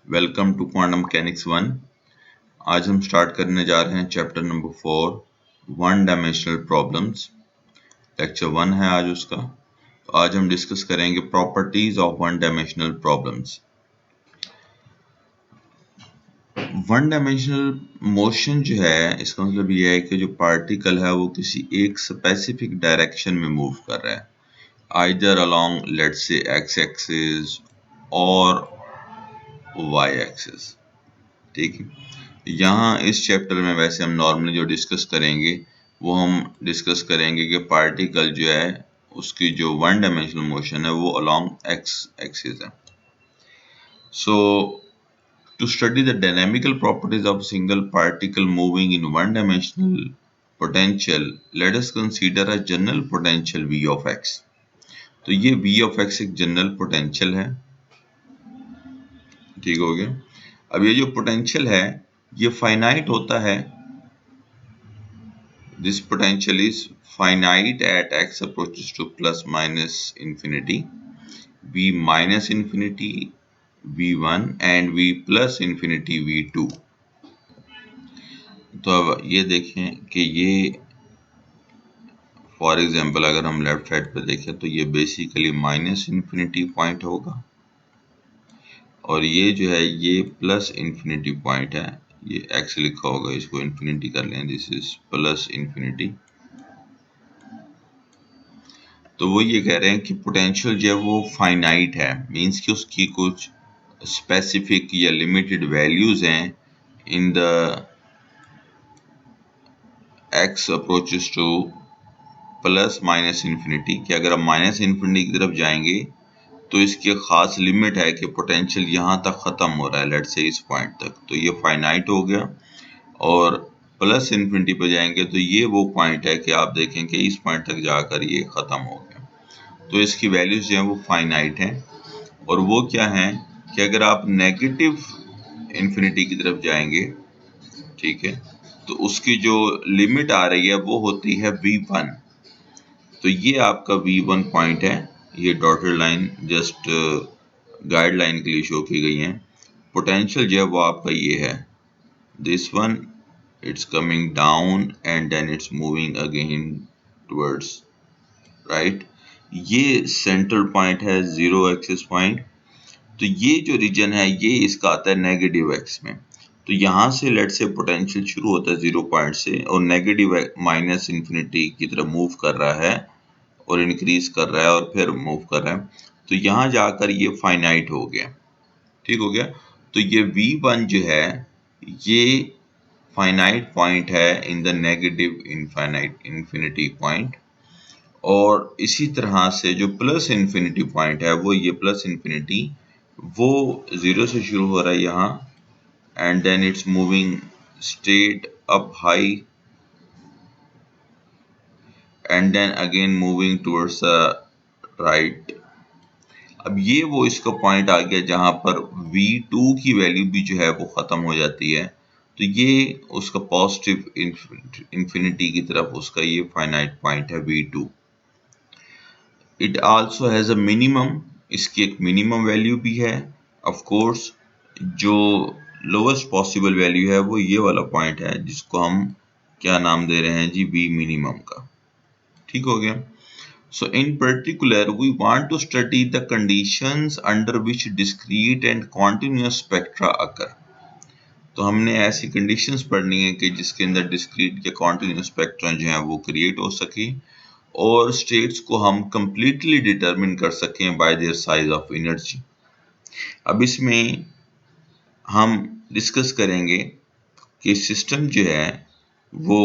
Welcome to quantum mechanics 1। आज हम start करने जा रहे हैं chapter number 4 one dimensional problems. Lecture 1 है आज उसका। तो आज हम डिस्कस करेंगे properties of one dimensional problems. One dimensional motion जो है, इसका मतलब यह है कि जो पार्टिकल है वो किसी एक स्पेसिफिक डायरेक्शन में मूव कर रहा है, either along let's say x axis और वाई एक्सिस। ठीक है, यहाँ इस चैप्टर में वैसे हम नॉर्मली जो डिस्कस करेंगे वो हम डिस्कस करेंगे कि पार्टिकल जो है उसकी जो वन डायमेंशनल मोशन है वो अलोंग एक्स एक्सिस है। So to study the dynamical properties of single particle moving in one dimensional potential, let us consider a general potential v of x। तो ये v ऑफ x एक general potential है। ठीक हो गया। अब ये जो पोटेंशियल है ये फाइनाइट होता है। This potential is finite at x approaches to plus minus infinity, v minus infinity v1 and v plus infinity v2। तो अब ये देखें कि ये फॉर एग्जांपल अगर हम लेफ्ट साइड पे देखें तो ये बेसिकली माइनस इन्फिनिटी पॉइंट होगा और ये जो है ये प्लस इन्फिनिटी पॉइंट है। ये x लिखा होगा, इसको इन्फिनिटी कर लें, दिस इज प्लस इन्फिनिटी। तो वो ये कह रहे हैं कि पोटेंशियल जो है वो फाइनाइट है, मींस कि उसकी कुछ स्पेसिफिक या लिमिटेड वैल्यूज हैं in the x approaches two plus minus infinity, कि अगर हम माइनस इन्फिनिटी की तरफ जाएंगे तो इसकी खास लिमिट है कि पोटेंशियल यहाँ तक ख़त्म हो रहा है, लेट्स से इस पॉइंट तक, तो ये फाइनाइट हो गया। और प्लस इन्फिनिटी पे जाएंगे तो ये वो पॉइंट है कि आप देखें कि इस पॉइंट तक जाकर ये ख़त्म हो गया। तो इसकी वैल्यूज जो है वो फाइनाइट हैं। और वो क्या है कि अगर आप नेगेटिव इन्फिनिटी की तरफ जाएंगे, ठीक है, तो उसकी जो लिमिट आ रही है वो होती है v1। तो ये आपका v1 पॉइंट है। ये डॉटेड लाइन जस्ट गाइडलाइन के लिए शो की गई है। पोटेंशियल जो है वो आपका ये है, this one, it's coming down and then it's moving again towards right. ये सेंट्रल पॉइंट है, जीरो एक्सिस पॉइंट। तो ये जो रीजन है ये इसका आता है नेगेटिव एक्स में। तो यहाँ से लेट से पोटेंशियल शुरू होता है 0 पॉइंट से और नेगेटिव माइनस इन्फिनिटी की तरफ मूव कर रहा है और इंक्रीज कर रहा है और फिर मूव कर रहा है। तो यहाँ जाकर ये फाइनाइट हो गया। ठीक हो गया। तो ये v1 जो है ये फाइनाइट पॉइंट है in the negative infinite infinity point. और इसी तरह से जो प्लस इन्फिनिटी पॉइंट है वो ये प्लस इन्फिनिटी वो 0 से शुरू हो रहा है यहाँ and then it's moving straight up high and then again moving towards right. अब ये वो इसका पॉइंट आ गया जहां पर v2 की वैल्यू भी जो है वो खत्म हो जाती है। तो ये उसका पॉजिटिव इन्फिनिटी की तरफ उसका ये फाइनाइट पॉइंट है v2। It also has a minimum, इसकी एक मिनिमम वैल्यू भी है। ऑफ कोर्स जो लोवेस्ट पॉसिबल वैल्यू है वो ये वाला पॉइंट है जिसको हम क्या नाम दे रहे हैं जी, v मिनिमम का। ठीक हो गया। So in particular we want to study the conditions under which discrete and continuous spectra occur। तो हमने ऐसी कंडीशंस पढ़नी है कि जिसके अंदर डिस्क्रीट या कॉन्टिन्यूस स्पेक्ट्रा जो है वो क्रिएट हो सके और स्टेट्स को हम कंप्लीटली डिटरमिन कर सकें bye their size of energy. अब इसमें हम डिस्कस करेंगे कि सिस्टम जो है वो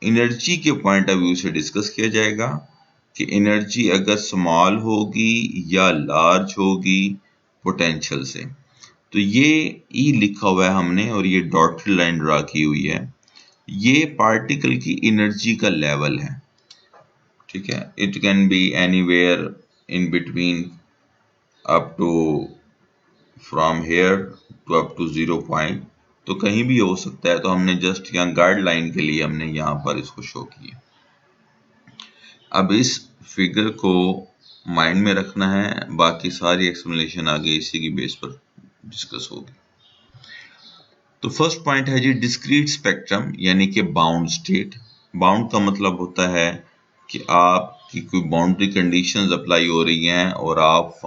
एनर्जी के पॉइंट ऑफ व्यू से डिस्कस किया जाएगा कि एनर्जी अगर स्मॉल होगी या लार्ज होगी पोटेंशियल से। तो ये ई लिखा हुआ है हमने और ये डॉटेड लाइन ड्रा की हुई है, ये पार्टिकल की एनर्जी का लेवल है। ठीक है, it can be anywhere in between up to from here to up to 0 point, तो कहीं भी हो सकता है। तो हमने जस्ट यहाँ गाइडलाइन के लिए हमने यहाँ पर इसको शो किया। अब इस फिगर को माइंड में रखना है, बाकी सारी एक्सप्लेनेशन आगे इसी की बेस पर डिस्कस होगी। तो फर्स्ट पॉइंट है जी डिस्क्रीट स्पेक्ट्रम यानी कि बाउंड स्टेट। बाउंड का मतलब होता है कि आपकी कोई बाउंड्री कंडीशंस अप्लाई हो रही हैं और आप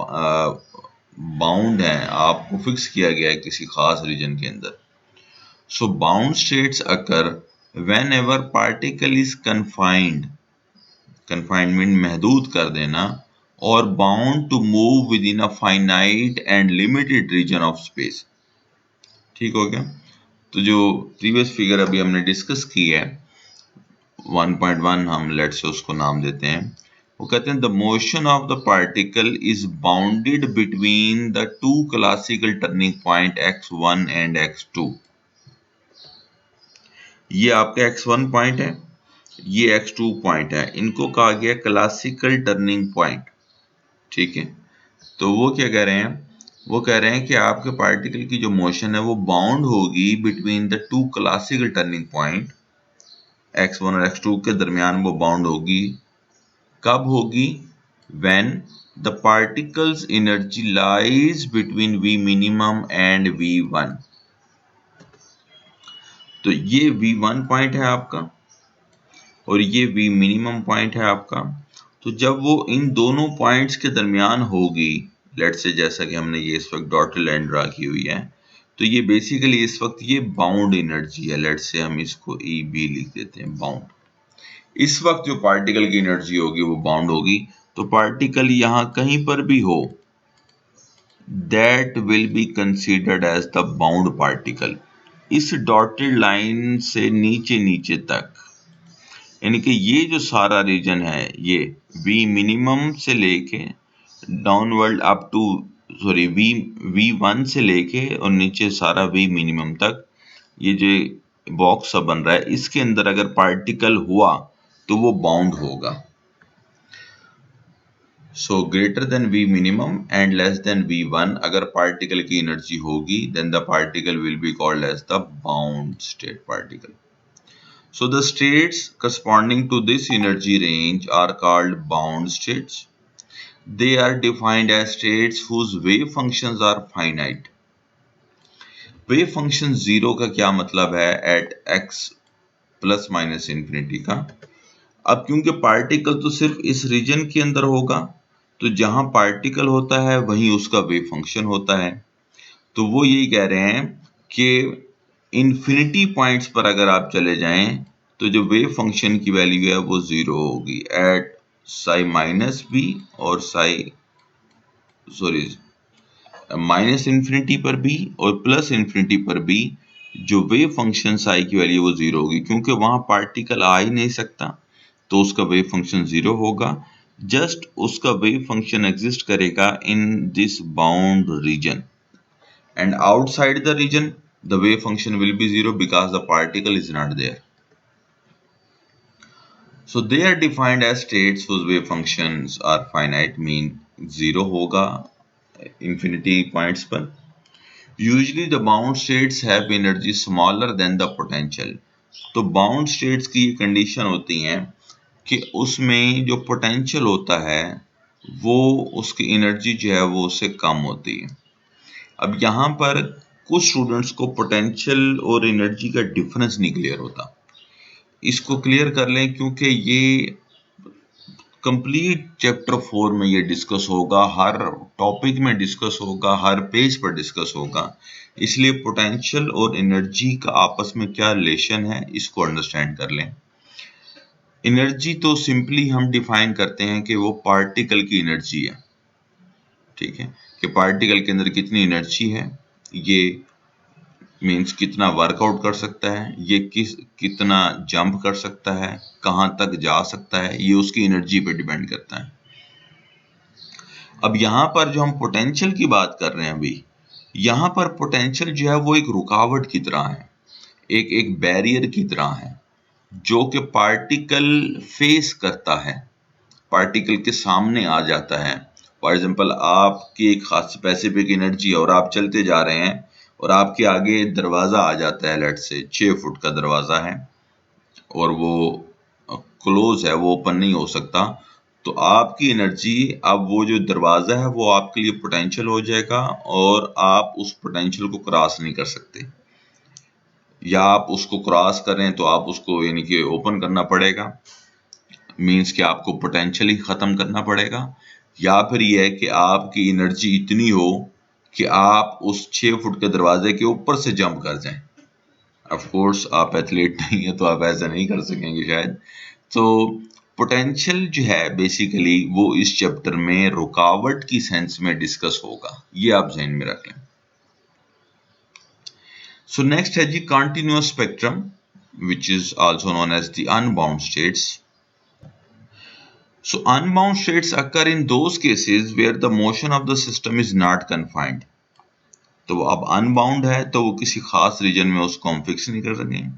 बाउंड हैं, आपको फिक्स किया गया है किसी खास रीजन के अंदर। So bound states occur whenever particle is confined, confinement महदूद कर देना, और bound to move within a finite and limited region of space। ठीक हो गया। तो जो प्रीवियस फिगर अभी हमने डिस्कस की है 1.1, हम लेट से उसको नाम देते हैं। वो कहते हैं the motion of the particle is bounded between the two classical turning point x1 and x2। ये आपका x1 पॉइंट है, ये x2 पॉइंट है, इनको कहा गया क्लासिकल टर्निंग पॉइंट। ठीक है। तो वो क्या कह रहे हैं, वो कह रहे हैं कि आपके पार्टिकल की जो मोशन है वो बाउंड होगी between the two classical turning point x1 और x2 के दरमियान वो बाउंड होगी। कब होगी? when the particles energy lies between v minimum and v1। तो ये v1 पॉइंट है आपका और ये v मिनिमम पॉइंट है आपका। तो जब वो इन दोनों पॉइंट्स के दरमियान होगी, लेट से जैसा कि हमने ये इस वक्त डॉटेड लाइन ड्रा की हुई है, तो ये बेसिकली इस वक्त ये बाउंड एनर्जी है। लेट से हम इसको ई बी लिख देते हैं, बाउंड। इस वक्त जो पार्टिकल की एनर्जी होगी वो बाउंड होगी। तो पार्टिकल यहां कहीं पर भी हो, that will be considered as the bound particle. इस डॉटेड लाइन से नीचे नीचे तक, यानी कि ये जो सारा रीजन है, ये V मिनिमम से लेके डाउनवर्ड अप टू V1 से लेके और नीचे सारा V मिनिमम तक, ये जो बॉक्स सा बन रहा है, इसके अंदर अगर पार्टिकल हुआ तो वो बाउंड होगा। So greater than V minimum and less than V1 अगर पार्टिकल की एनर्जी होगी, then the particle will be called as the bound state particle. So the states corresponding to this energy range are called bound states. They are defined as states whose wave functions are finite. Wave function 0 का क्या मतलब है? at x plus minus infinity का। अब क्योंकि particle तो सिर्फ इस रीजन के अंदर होगा, तो जहां पार्टिकल होता है वहीं उसका वेव फंक्शन होता है। तो वो यही कह रहे हैं कि इन्फिनिटी पॉइंट्स पर अगर आप चले जाएं तो जो वेव फंक्शन की वैल्यू है वो 0 होगी एट साई माइनस बी और माइनस इन्फिनिटी पर भी और प्लस इन्फिनिटी पर भी जो वेव फंक्शन साई की वैल्यू वो 0 होगी, क्योंकि वहां पार्टिकल आ ही नहीं सकता तो उसका वेव फंक्शन 0 होगा। जस्ट उसका वेव फंक्शन एग्जिस्ट करेगा in this bound region, and outside the region the wave function will be 0 because the particle is not there. So they are defined as states whose wave functions are finite, mean 0 होगा infinity points पर। Usually the bound states have energy smaller than the potential। तो bound states की ये condition होती हैं कि उसमें जो पोटेंशियल होता है वो उसकी एनर्जी जो है वो उससे कम होती है। अब यहाँ पर कुछ स्टूडेंट्स को पोटेंशियल और एनर्जी का डिफरेंस नहीं क्लियर होता। इसको क्लियर कर लें क्योंकि ये कंप्लीट चैप्टर 4 में ये डिस्कस होगा, हर टॉपिक में डिस्कस होगा, हर पेज पर डिस्कस होगा। इसलिए पोटेंशियल और एनर्जी का आपस में क्या रिलेशन है इसको अंडरस्टैंड कर लें। एनर्जी तो सिंपली हम डिफाइन करते हैं कि वो पार्टिकल की एनर्जी है। ठीक है, कि पार्टिकल के अंदर कितनी एनर्जी है, ये मीन्स कितना वर्कआउट कर सकता है, ये कितना जंप कर सकता है, कहाँ तक जा सकता है, ये उसकी एनर्जी पे डिपेंड करता है। अब यहाँ पर जो हम पोटेंशियल की बात कर रहे हैं अभी, यहाँ पर पोटेंशियल जो है वो एक रुकावट की तरह है, एक बैरियर की तरह है जो कि पार्टिकल फेस करता है, पार्टिकल के सामने आ जाता है। फॉर एग्जाम्पल आपकी एक खास स्पेसिफिक एनर्जी है और आप चलते जा रहे हैं और आपके आगे दरवाज़ा आ जाता है, लेट से 6 फुट का दरवाज़ा है और वो क्लोज है, वो ओपन नहीं हो सकता, तो आपकी एनर्जी, अब वो जो दरवाज़ा है वो आपके लिए पोटेंशियल हो जाएगा और आप उस पोटेंशियल को क्रॉस नहीं कर सकते, या आप उसको क्रॉस करें तो आप उसको यानी कि ओपन करना पड़ेगा, मीन्स कि आपको पोटेंशियल ही ख़त्म करना पड़ेगा, या फिर यह है कि आपकी एनर्जी इतनी हो कि आप उस 6 फुट के दरवाजे के ऊपर से जंप कर जाएं। ऑफ कोर्स आप एथलीट नहीं है तो आप ऐसा नहीं कर सकेंगे शायद। तो पोटेंशियल जो है बेसिकली वो इस चैप्टर में रुकावट की सेंस में डिस्कस होगा, ये आप ध्यान में रख लें। सो नेक्स्ट है जी continuous spectrum, which is also known as the unbound states. So unbound states occur in those cases where the motion of the system is not confined. तो अब अनबाउंड है तो वो किसी खास रीजन में उसको हम फिक्स नहीं कर सकेंगे।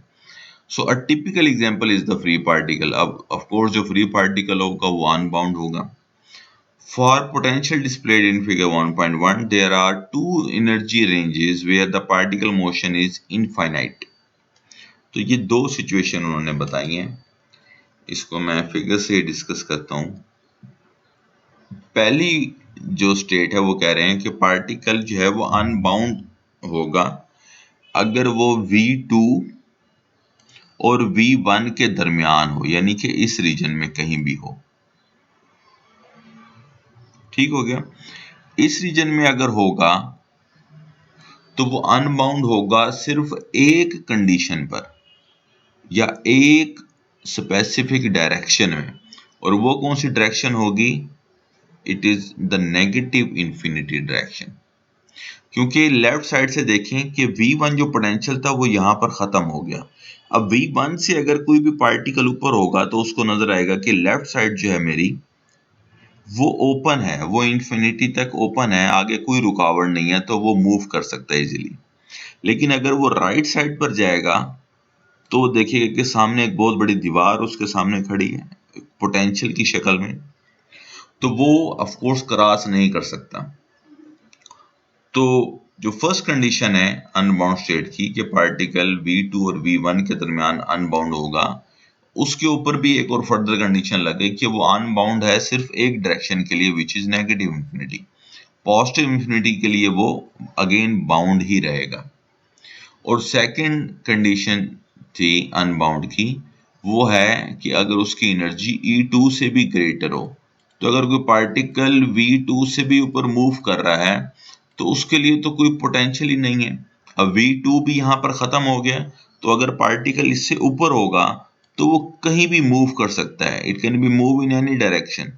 So a typical example is the free particle. अब ऑफ कोर्स जो फ्री पार्टिकल होगा वो अनबाउंड होगा। For potential displayed in figure 1.1 there are two energy ranges where the particle motion is infinite. तो ये दो सिचुएशन उन्होंने बताई हैं, इसको मैं फिगर से डिस्कस करता हूँ। पहली जो स्टेट है वो कह रहे हैं कि पार्टिकल जो है वो अनबाउंड होगा अगर वो V2 और V1 के दरमियान हो, यानी कि इस रीजन में कहीं भी हो। ठीक हो गया। इस रीजन में अगर होगा तो वो अनबाउंड होगा सिर्फ एक कंडीशन पर या एक स्पेसिफिक डायरेक्शन में, और वो कौन सी डायरेक्शन होगी? It is the negative infinity direction. क्योंकि लेफ्ट साइड से देखें कि V1 जो पोटेंशियल था वो यहां पर खत्म हो गया। अब V1 से अगर कोई भी पार्टिकल ऊपर होगा तो उसको नजर आएगा कि लेफ्ट साइड जो है मेरी वो ओपन है, वो इंफिनिटी तक ओपन है, आगे कोई रुकावट नहीं है, तो वो मूव कर सकता है इजीली। लेकिन अगर वो राइट साइड पर जाएगा तो देखिएगा कि सामने एक बहुत बड़ी दीवार उसके सामने खड़ी है पोटेंशियल की शक्ल में, तो वो ऑफ कोर्स क्रॉस नहीं कर सकता। तो जो फर्स्ट कंडीशन है अनबाउंड स्टेट की कि पार्टिकल V2 और V1 के दरमियान अनबाउंड होगा, उसके ऊपर भी एक और फर्दर कंडीशन लगे कि वो अनबाउंड है सिर्फ एक डायरेक्शन के लिए, which is negative infinity. Positive infinity के लिए वो अगेन बाउंड ही रहेगा। और सेकंड कंडीशन थी अनबाउंड की, वो है कि अगर उसकी एनर्जी E2 से भी ग्रेटर हो। तो अगर कोई पार्टिकल V2 से भी ऊपर मूव कर रहा है तो उसके लिए तो कोई पोटेंशियल ही नहीं है। अब V2 भी यहाँ पर खत्म हो गया, तो अगर पार्टिकल इससे ऊपर होगा तो वो कहीं भी मूव कर सकता है। It can be move in any direction.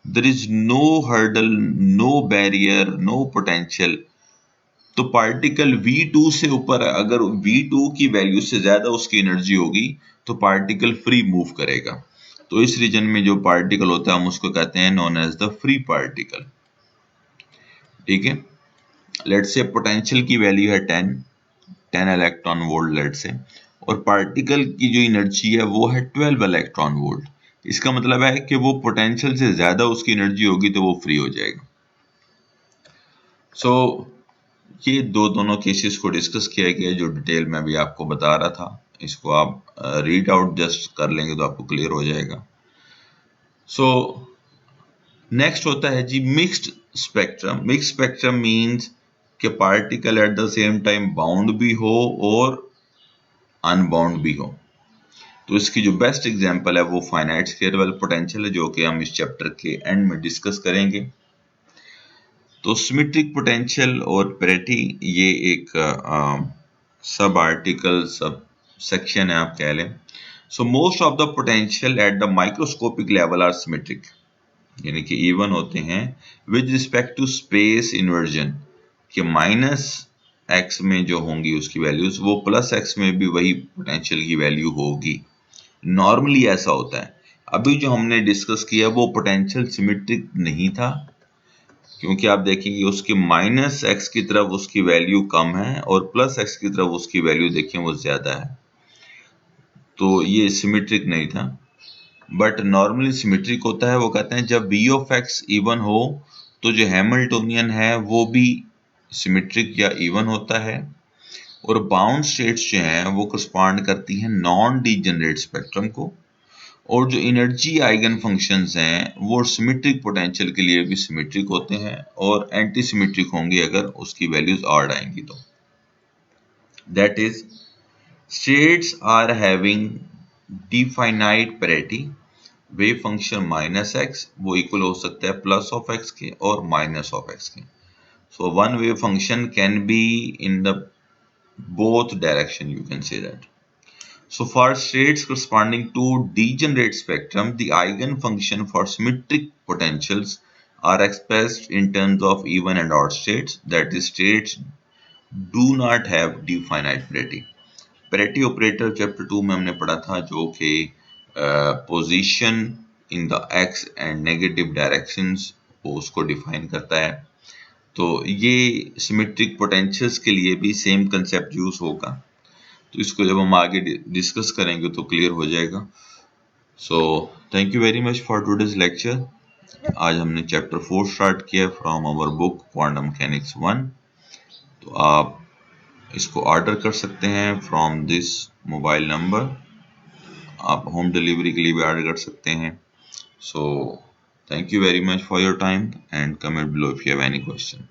There is no hurdle, no barrier, no potential. तो पार्टिकल V2 से ऊपर, अगर V2 की वैल्यू से ज्यादा उसकी एनर्जी होगी तो पार्टिकल फ्री मूव करेगा। तो इस रीजन में जो पार्टिकल होता है हम उसको कहते हैं known as the free particle. ठीक है। लेट्स से पोटेंशियल की वैल्यू है 10 इलेक्ट्रॉन वोल्ट लेट से, और पार्टिकल की जो एनर्जी है वो है 12 इलेक्ट्रॉन वोल्ट। इसका मतलब है कि वो पोटेंशियल से ज्यादा उसकी एनर्जी होगी तो वो फ्री हो जाएगा। सो ये दोनों केसेस को डिस्कस किया गया जो डिटेल में अभी आपको बता रहा था। इसको आप रीड आउट जस्ट कर लेंगे तो आपको क्लियर हो जाएगा। सो नेक्स्ट होता है जी mixed spectrum. Mixed spectrum means कि particle at the same time bound भी हो और अनबाउंड भी हो। तो इसकी जो बेस्ट एग्जांपल है वो फाइनाइट स्केयर वेल पोटेंशियल है, जो कि हम इस चैप्टर के एंड में डिस्कस करेंगे। तो सिमेट्रिक पोटेंशियल और पेरिटी ये एक सब आर्टिकल सब सेक्शन है आप कह लें। So most of the potential at the microscopic level are symmetric, यानी कि इवन होते हैं with respect to space inversion, कि -x में जो होंगी उसकी वैल्यूज वो +x में भी वही पोटेंशियल की वैल्यू होगी। नॉर्मली ऐसा होता है। अभी जो हमने डिस्कस किया वो पोटेंशियल सिमेट्रिक नहीं था, क्योंकि आप देखेंगे उसकी -x की तरफ उसकी वैल्यू कम है और +x की तरफ उसकी वैल्यू देखें वो ज्यादा है, तो ये सिमेट्रिक नहीं था। बट नॉर्मली सिमेट्रिक होता है। वो कहते हैं जब v ऑफ x इवन हो तो जो हैमिल्टोनियन है वो भी सिमेट्रिक या इवन होता है। और बाउंड स्टेट्स जो हैं वो करस्पॉन्ड करती हैं नॉन डीजेनरेट स्पेक्ट्रम को, और जो एनर्जी आइगन फंक्शंस हैं वो सिमेट्रिक पोटेंशियल के लिए भी सिमेट्रिक होते हैं और एंटी सिमेट्रिक होंगे अगर उसकी वैल्यूज ऑड आएंगी तो। That is states are having definite parity, wave function minus x वो इक्वल हो सकता है प्लस ऑफ एक्स के और माइनस ऑफ एक्स के। So one wave function can be in the both direction, you can say that. So for states corresponding to degenerate spectrum, the eigenfunction for symmetric potentials are expressed in terms of even and odd states, that is states do not have definite parity. Parity operator chapter 2 में हमने पढ़ा था जो कि position in the x and negative directions को उसको define करता है। तो ये सिमेट्रिक पोटेंशियल्स के लिए भी सेम कंसेप्ट यूज होगा, तो इसको जब हम आगे डिस्कस करेंगे तो क्लियर हो जाएगा। So thank you very much for today's lecture. आज हमने चैप्टर 4 स्टार्ट किया from our book quantum mechanics 1। तो आप इसको ऑर्डर कर सकते हैं फ्रॉम दिस मोबाइल नंबर, आप होम डिलीवरी के लिए भी ऑर्डर कर सकते हैं। So thank you very much for your time and comment below if you have any question.